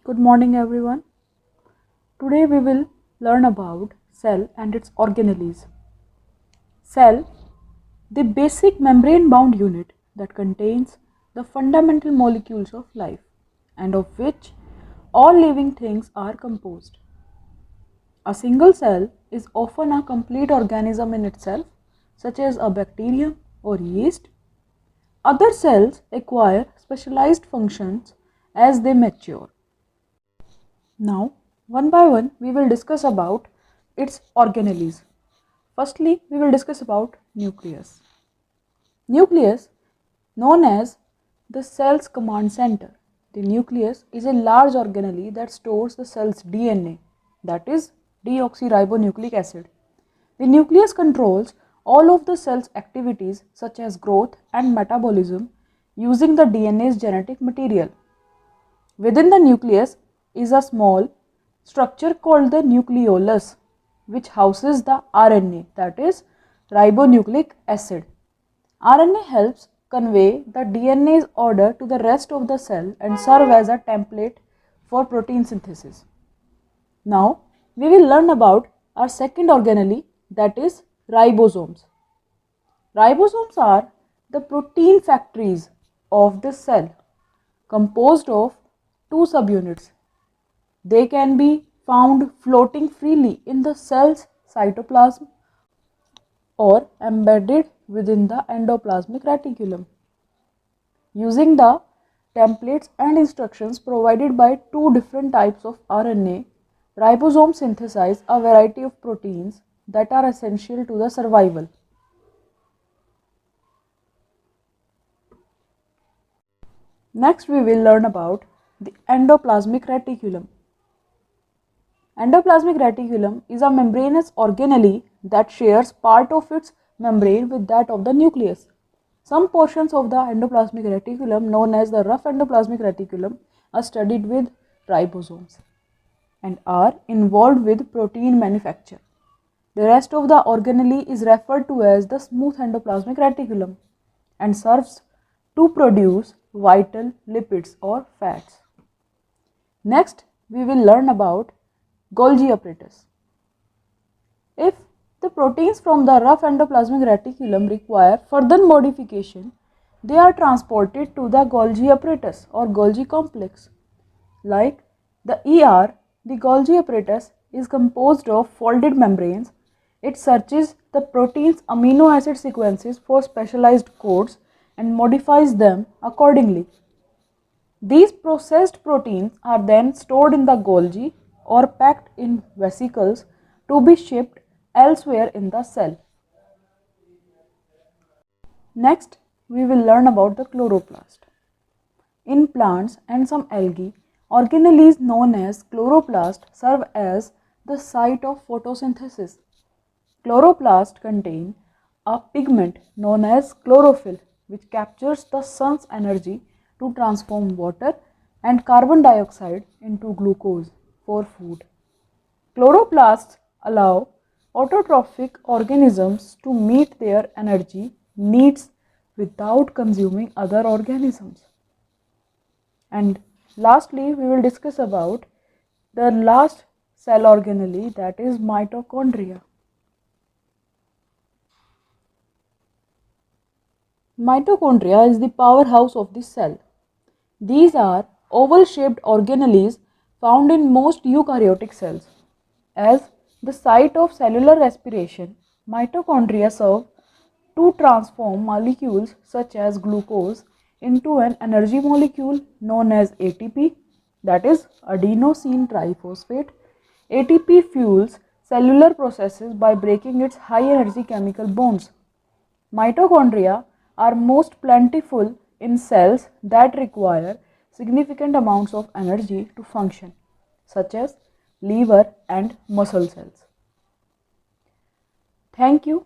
Good morning everyone. Today we will learn about cell and its organelles. Cell, the basic membrane bound unit that contains the fundamental molecules of life and of which all living things are composed. A single cell is often a complete organism in itself, such as a bacterium or yeast. Other cells acquire specialized functions as they mature. Now, one by one, we will discuss about its organelles. Firstly, we will discuss about nucleus. Nucleus, known as the cell's command center. The nucleus is a large organelle that stores the cell's DNA, that is deoxyribonucleic acid. The nucleus controls all of the cell's activities such as growth and metabolism using the DNA's genetic material. Within the nucleus is a small structure called the nucleolus, which houses the RNA, that is ribonucleic acid. RNA helps convey the DNA's order to the rest of the cell and serve as a template for protein synthesis. Now, we will learn about our second organelle, that is ribosomes. Ribosomes are the protein factories of the cell, composed of two subunits. They can be found floating freely in the cell's cytoplasm or embedded within the endoplasmic reticulum. Using the templates and instructions provided by two different types of RNA, ribosomes synthesize a variety of proteins that are essential to the survival. Next, we will learn about the endoplasmic reticulum. Endoplasmic reticulum is a membranous organelle that shares part of its membrane with that of the nucleus. Some portions of the endoplasmic reticulum, known as the rough endoplasmic reticulum, are studied with ribosomes and are involved with protein manufacture. The rest of the organelle is referred to as the smooth endoplasmic reticulum and serves to produce vital lipids or fats. Next, we will learn about Golgi apparatus. If the proteins from the rough endoplasmic reticulum require further modification, they are transported to the Golgi apparatus or Golgi complex. Like the the Golgi apparatus is composed of folded membranes. It searches the protein's amino acid sequences for specialized codes and modifies them accordingly. These processed proteins are then stored in the Golgi or packed in vesicles to be shipped elsewhere in the cell. Next, we will learn about the chloroplast. In plants and some algae, organelles known as chloroplast serve as the site of photosynthesis. Chloroplast contain a pigment known as chlorophyll, which captures the sun's energy to transform water and carbon dioxide into glucose for food. Chloroplasts allow autotrophic organisms to meet their energy needs without consuming other organisms. And lastly, we will discuss about the last cell organelle, that is mitochondria. Mitochondria is the powerhouse of the cell. These are oval-shaped organelles found in most eukaryotic cells. As the site of cellular respiration, mitochondria serve to transform molecules such as glucose into an energy molecule known as ATP, that is adenosine triphosphate. ATP fuels cellular processes by breaking its high energy chemical bonds. Mitochondria are most plentiful in cells that require significant amounts of energy to function, such as liver and muscle cells. Thank you.